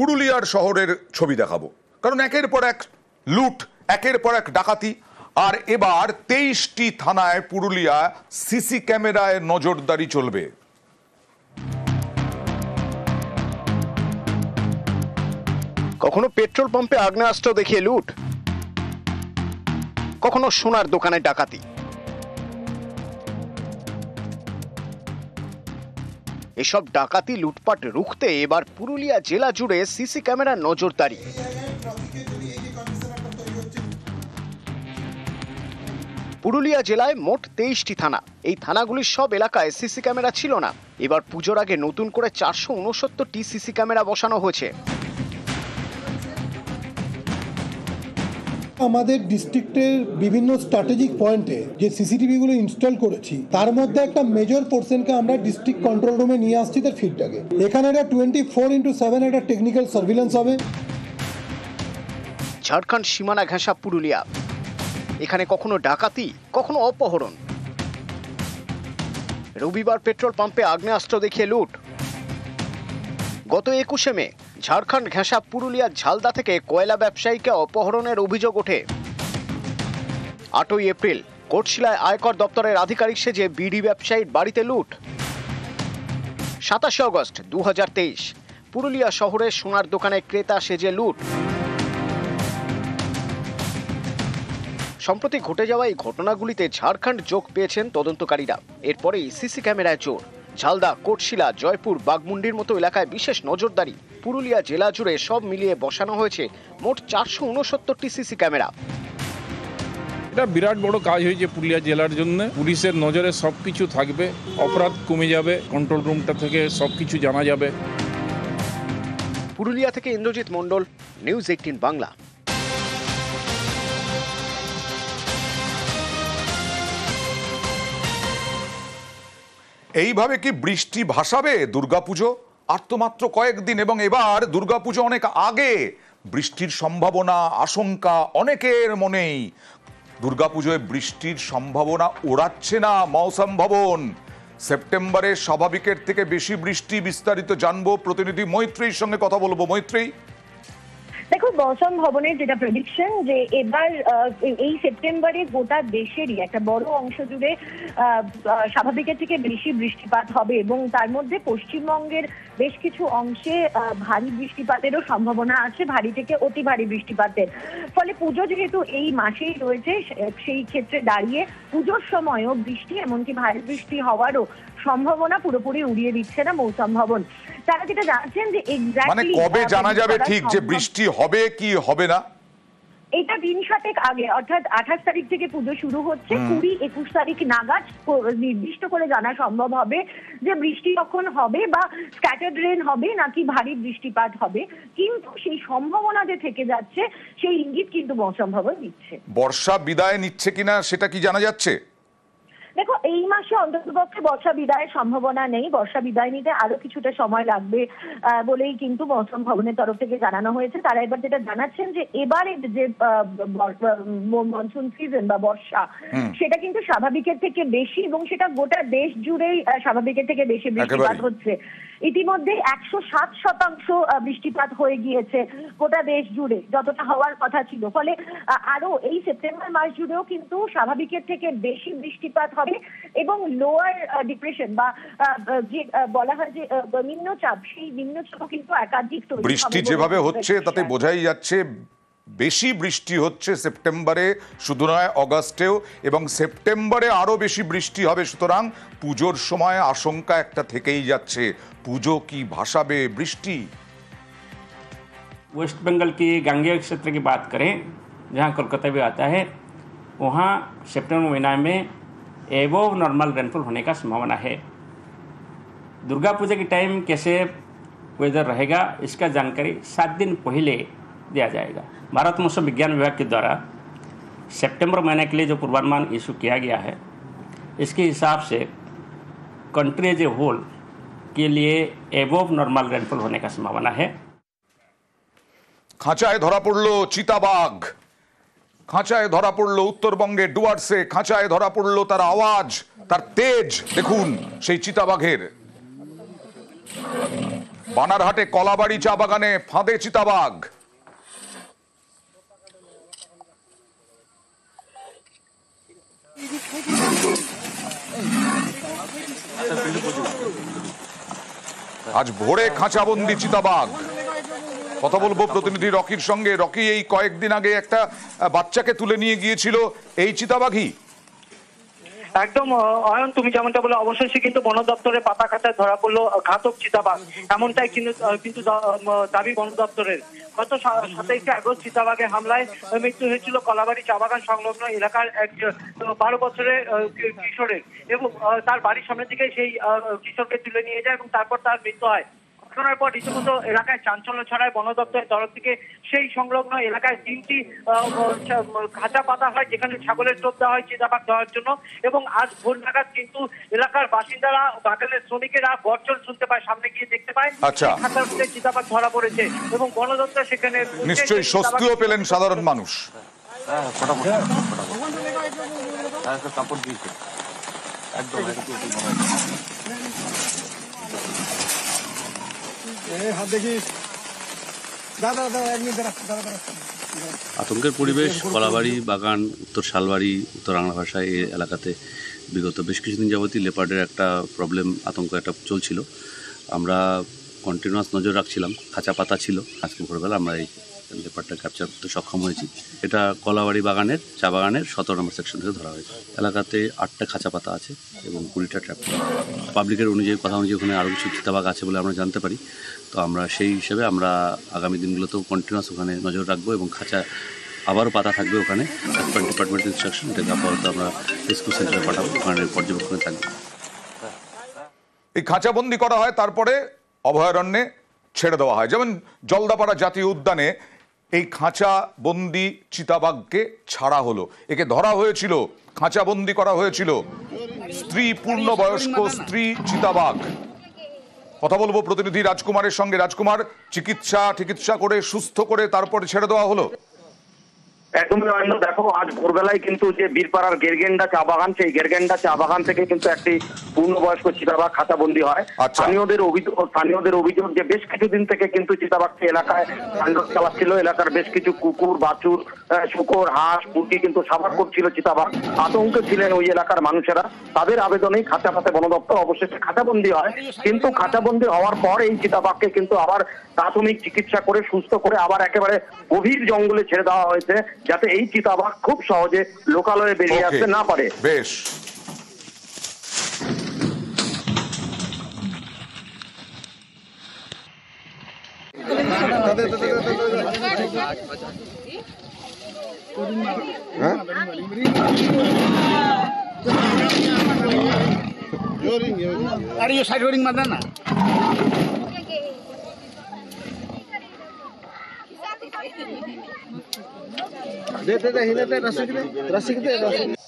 পুরুলিয়ার শহরের ছবি দেখাবো, কারণ একের পর এক লুট, একের পর এক ডাকাতি, আর এবার 23টি থানায় পুরুলিয়া সিসি ক্যামেরায় নজরদারি চলবে। কখনো পেট্রোল পাম্পে আগ্নেয়াস্ত্র দেখিয়ে লুট, কখনো সোনার দোকানে ডাকাতি। এসব ডাকাতি লুটপাট রুখতে এবার পুরুলিয়া জেলা জুড়ে সিসি ক্যামেরার নজরদারি। পুরুলিয়া জেলায় মোট 23টি থানা। এই থানাগুলির সব এলাকায় সিসি ক্যামেরা ছিল না। এবার পুজোর আগে নতুন করে 469টি সিসি ক্যামেরা বসানো হয়েছে। আমাদের ডিস্ট্রিক্টের বিভিন্ন স্ট্র্যাটেজিক পয়েন্টে যে সিসিটিভিগুলো ইনস্টল করেছি তার মধ্যে একটা মেজর পোর্শনকে আমরা ডিস্ট্রিক্ট কন্ট্রোল রুমে নিয়ে আসছি তার ফিডটাকে। এখানে একটা 24x7 একটা টেকনিক্যাল সার্ভিলেন্স হবে। ঝাড়খণ্ড সীমানা ঘেঁষা পুরুলিয়া, এখানে কখনো ডাকাতি, কখনো অপহরণ। রবিবার পেট্রোল পাম্পে আগ্নেয়াস্ত্র দেখিয়ে লুট। গত 21শে মে ঝাড়খণ্ড ঘেঁষা পুরুলিয়ার ঝালদা থেকে কয়লা ব্যবসায়ীকে অপহরণের অভিযোগ ওঠে। 8ই এপ্রিল কোটশিলায় আয়কর দপ্তরের আধিকারিক সেজে বিডি ব্যবসায়ীর বাড়িতে লুট। 27শে অগস্ট 2023 পুরুলিয়া শহরের সোনার দোকানে ক্রেতা সেজে লুট। সম্প্রতি ঘটে যাওয়া এই ঘটনাগুলিতে ঝাড়খণ্ড যোগ পেয়েছেন তদন্তকারীরা। এরপরেই সিসি ক্যামেরায় জোর। ঝালদা, কোটশিলা, জয়পুর, বাগমুন্ডির মতো এলাকায় বিশেষ নজরদারি। পুরুলিয়া জেলা জুড়ে সব মিলিয়ে বসানো হয়েছে মোট 469টি সিসি ক্যামেরা। এটা বিরাট বড় কাজ হয়েছে পুরুলিয়া জেলার জন্য। পুলিশের নজরে সবকিছু থাকবে, অপরাধ কমে যাবে, কন্ট্রোল রুমটা থেকে সবকিছু জানা যাবে। পুরুলিয়া থেকে ইন্দ্রজিৎ মণ্ডল, নিউজ 18 বাংলা। এইভাবে কি বৃষ্টি ভাসাবে দুর্গাপুজো? আর তো মাত্র কয়েকদিন, এবং এবার দুর্গাপুজো অনেক আগে। বৃষ্টির সম্ভাবনা, আশঙ্কা অনেকের মনেই। দুর্গাপুজোয় বৃষ্টির সম্ভাবনা ওড়াচ্ছে না মৌসুম ভবন। সেপ্টেম্বরে স্বাভাবিকের থেকে বেশি বৃষ্টি। বিস্তারিত জানবো, প্রতিনিধি মৈত্রীর সঙ্গে কথা বলবো। মৈত্রী, দেখো, মৌসুম ভবনের যেটা প্রেডিকশন যে এবার এই সেপ্টেম্বরে গোটা দেশেরই একটা বড় অংশ জুড়ে স্বাভাবিকের থেকে বেশি বৃষ্টিপাত হবে, এবং তার মধ্যে পশ্চিমবঙ্গের বেশ কিছু অংশে ভারী বৃষ্টিপাতেরও সম্ভাবনা আছে, ভারী থেকে অতি ভারী বৃষ্টিপাতের। ফলে পুজো যেহেতু এই মাসেই রয়েছে, সেই ক্ষেত্রে দাঁড়িয়ে পুজোর সময়ও বৃষ্টি, এমনকি ভারী বৃষ্টি হওয়ারও সম্ভাবনা পুরোপুরি উড়িয়ে দিচ্ছে না মৌসুম ভবন। তারা যেটা জানাচ্ছেন যে এক্স্যাক্টলি কবে জানা যাবে ঠিক যে বৃষ্টি হবে কি হবে না? এটা দিন 7 আগে, অর্থাৎ 28 তারিখ থেকে পুজো শুরু হচ্ছে। 20-21 তারিখ নাগাদ নির্দিষ্ট করে জানা সম্ভব হবে যে বৃষ্টি কখন হবে, বা স্ক্যাটার্ড রেন হবে নাকি ভারী বৃষ্টিপাত হবে। কিন্তু সেই সম্ভাবনা যে থেকে যাচ্ছে সেই ইঙ্গিত কিন্তু মৌসুম ভবন দিচ্ছে। বর্ষা বিদায় নিচ্ছে কিনা সেটা কি জানা যাচ্ছে? দেখো, এই মাসে অন্ততপক্ষে বর্ষা বিদায়ের সম্ভাবনা নেই। বর্ষা বিদায় নিতে আরো কিছুটা সময় লাগবে বলেই কিন্তু মৌসুম ভবনের তরফ থেকে জানানো হয়েছে। তারা এবার যেটা জানাচ্ছেন যে এবারে যে মনসুন সিজন বা বর্ষা, সেটা কিন্তু স্বাভাবিকের থেকে বেশি, এবং সেটা গোটা দেশ জুড়েই স্বাভাবিকের থেকে বেশি বৃষ্টিপাত হচ্ছে। ইতিমধ্যে 107% বৃষ্টিপাত হয়ে গিয়েছে গোটা দেশ জুড়ে, যতটা হওয়ার কথা ছিল। ফলে আরো এই সেপ্টেম্বর মাস জুড়েও কিন্তু স্বাভাবিকের থেকে বেশি বৃষ্টিপাত হবে, এবং লোয়ার ডিপ্রেশন বা যে বলা হয় যে নিম্নচাপ, সেই নিম্নচাপও কিন্তু একাধিক তৈরি হবে। বৃষ্টি যেভাবে হচ্ছে তাতে বোঝাই যাচ্ছে বেশি বৃষ্টি হচ্ছে সেপ্টেম্বরে, শুধু নয় অগাস্টেও, এবং সেপ্টেম্বরে আরো বেশি বৃষ্টি হবে। সুতরাং পুজোর সময় আশঙ্কা একটা থেকেই যাচ্ছে। পুজো কি ভাসাবে বৃষ্টি? वेस्ट बंगाल की गांगेय क्षेत्र की बात करें, जहां कोलकाता भी आता है, वहां सितंबर महीना में एबोव नॉर्मल रेनफॉल होने का संभावना है। दुर्गा पूजा के टाइम कैसे वेदर रहेगा, इसका जानकारी 7 दिन पहले दिया जाएगा। भारत मौसम विज्ञान विभाग के द्वारा सितंबर महीने के लिए जो पूर्वानुमान इशू किया गया है, इसके हिसाब से कंट्री एज ए होल के लिए एबोव नॉर्मल रेनफॉल होने का संभावना है। খাঁচায় ধরা পড়লো চিতাবাঘ। খাঁচায় ধরা পড়লো উত্তরবঙ্গের ডুয়ার্সে। খাঁচায় ধরা পড়লো তার আওয়াজ, তার তেজ। দেখুন সেই চিতাবাঘের। বানারহাটে কলাবাড়ি চা বাগানে ফাঁদে চিতাবাঘ। আজ ভোরে খাঁচাবন্দি চিতাবাঘ। কথা বলবো প্রতিনিধি রকির সঙ্গে। রকি, এই কয়েকদিন আগে একটা বাচ্চাকে তুলে নিয়ে গিয়েছিল এই চিতাবাঘই? একদম অয়ন, তুমি যেমনটা বলে অবশেষে কিন্তু বন দপ্তরের পাতা খাতায় ধরা পড়লো ঘাতক চিতাবাঘ, এমনটাই কিন্তু দাবি বন দপ্তরের। গত 27শে আগস্ট চিতাবাঘের হামলায় মৃত্যু হয়েছিল কলাবাড়ি চা বাগান সংলগ্ন এলাকার এক 12 বছরের কিশোরের, এবং তার বাড়ির সামনে থেকে সেই কিশোরকে তুলে নিয়ে যায় এবং তারপর তার মৃত্যু হয়। ঘটনার পর রীতিমতো এলাকায় চাঞ্চল্য ছড়ায়। বন দপ্তরের তরফ থেকে সেই সংলগ্ন এলাকায় 3টি খাঁচা পাতা হয়, যেখানে ছাগলের টোপ দেওয়া হয় চিতাবাঘ দেওয়ার জন্য। এবং আজ ভোর নাগাদ কিন্তু এলাকার বাসিন্দারা, বাগানের শ্রমিকেরা গর্জন শুনতে পায়, সামনে গিয়ে দেখতে পায় খাঁচার মধ্যে চিতাবাঘ ধরা পড়েছে এবং বন দপ্তর সেখানে নিশ্চয়ই স্বস্তিও পেলেন সাধারণ মানুষ। আতঙ্কের পরিবেশ কলাবাড়ি বাগান, উত্তর শালবাড়ি, উত্তর বাংলা ভাষায় এই এলাকাতে বিগত বেশ কিছুদিন যাবতই লেপার্ডের একটা প্রবলেম, আতঙ্ক একটা চলছিল। আমরা কন্টিনিউয়াস নজর রাখছিলাম, খাঁচা পাতা ছিল। আজকে ভোরবেলা আমরা এই লেপার্ডটা ক্যাপচার করতে সক্ষম হয়েছি। এটা কলাবাড়ি বাগানের চা বাগানের 17 নম্বর সেকশন থেকে ধরা হয়েছে। এলাকাতে 8টা খাঁচা পাতা আছে এবং 20টা ট্র্যাপ। পাবলিকের অনুযায়ী কথা অনুযায়ী ওখানে আরও কিছু চিতাবাঘ আছে বলে আমরা জানতে পারি। তো আমরা সেই হিসেবে আমরা আগামী দিনগুলোতেও কন্টিনিউয়াস ওখানে নজর রাখবো এবং খাঁচা আবারও পাতা থাকবে ওখানে। ডিপার্টমেন্টের ইনস্ট্রাকশন, এটাকে আপাতত আমরা রেস্কিউ সেন্টারে পাঠাবো, ওখানে পর্যবেক্ষণে থাকবে। এই খাঁচাবন্দি করা হয়, তারপরে অভয়ারণ্যে ছেড়ে দেওয়া হয়। যেমন জলদাপাড়া জাতীয় উদ্যানে এই খাঁচাবন্দি চিতাবাঘকে ছাড়া হলো। একে ধরা হয়েছিল, খাঁচাবন্দি করা হয়েছিল, স্ত্রী, পূর্ণবয়স্ক স্ত্রী চিতাবাঘ। কথা বলবো প্রতিনিধি রাজকুমারের সঙ্গে। রাজকুমার, চিকিৎসা করে সুস্থ করে তারপরে ছেড়ে দেওয়া হলো? একদমই অন্য। দেখো, আজ ভোরবেলায় কিন্তু যে বীরপাড়ার গেরগেন্ডা চা বাগান, সেই গেরগেন্ডা চা বাগান থেকে কিন্তু একটি পূর্ণবয়স্ক চিতাবাঘ খাঁচাবন্দি হয়। স্থানীয়দের অভিযোগ যে বেশ কিছুদিন থেকে কিন্তু চিতাবাঘটি এলাকায় তাণ্ডব চালাচ্ছিল। এলাকার বেশ কিছু কুকুর, বাছুর, শূকর, হাঁস, মুরগি কিন্তু সাবার করছিল চিতাবাঘ। আতঙ্কে ছিলেন ওই এলাকার মানুষেরা। তাদের আবেদনেই খাঁচা পাতে বন দপ্তর অবশেষে খাঁচাবন্দি হয়। কিন্তু খাঁচাবন্দি হওয়ার পর এই চিতাবাঘকে কিন্তু আবার প্রাথমিক চিকিৎসা করে সুস্থ করে আবার একেবারে গভীর জঙ্গলে ছেড়ে দেওয়া হয়েছে, যাতে এই চিতাবাঘ খুব সহজে লোকালয়ে বেরিয়ে আসতে না পারে। বেশ। अरे ये साइड रोडिंग मत ना दे दे दे रस्सी दे